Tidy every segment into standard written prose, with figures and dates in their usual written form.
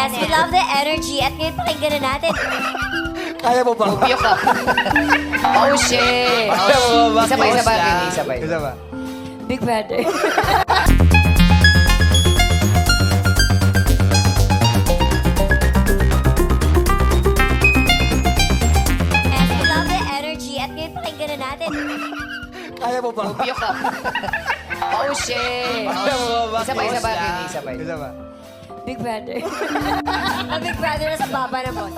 Yes, we love the energy at ngayon pakinggan na natin. Kaya mo ba? Umiyak ka. Oh, shit. Kaya mo ba? Isa pa, isa pa. Isa pa. Isa pa. Big Brother. Yes, we love the energy at ngayon pakinggan na natin. Kaya mo ba? Umiyak ka. Oh, shit. Kaya mo ba? Isa pa, isa pa. Isa pa. Isa pa. Big Brother. Ang Big Brother na sa baba na boss.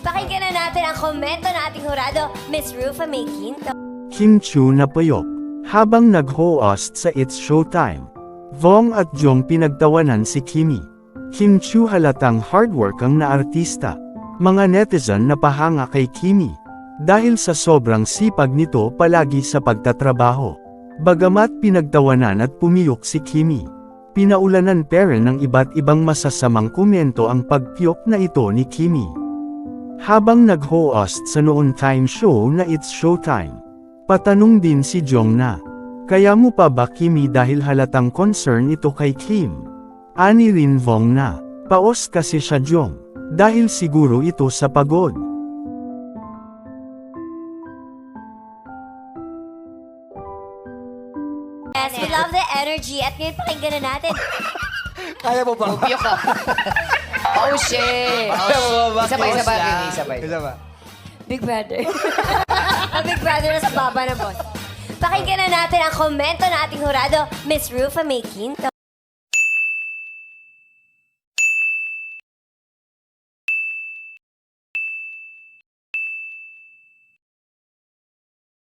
Pakinggan na natin ang komento ng ating hurado, Miss Rufa May Quinto. Kim Chu napayok. Habang nag-host sa It's Showtime, Vong at Jong pinagtawanan si Kimi. Kim Chu halatang hardworking na artista. Mga netizen napahanga kay Kimi. Dahil sa sobrang sipag nito palagi sa pagtatrabaho. Bagamat pinagtawanan at pumiyok si Kimi. Pinaulanan pa rin ng iba't ibang masasamang komento ang pagpiyok na ito ni Kimi. Habang nag-host sa noon time show na It's Showtime, patanong din si Jong na, "Kaya mo pa ba Kimi?" dahil halatang concern ito kay Kim. Ani rin Vong na, "Paos kasi siya Jong, dahil siguro ito sa pagod." Yes, we love the energy at ngayon pakinggan na natin. Kaya mo ba? Umiyak ka. Oh, shit. Kaya mo ba? Isa pa, isa pa. Isa pa. Isa pa. Big Brother. Ang Big Brother na sa baba na boss. Pakinggan na natin ang komento ng ating hurado, Miss Rufa May Quinto.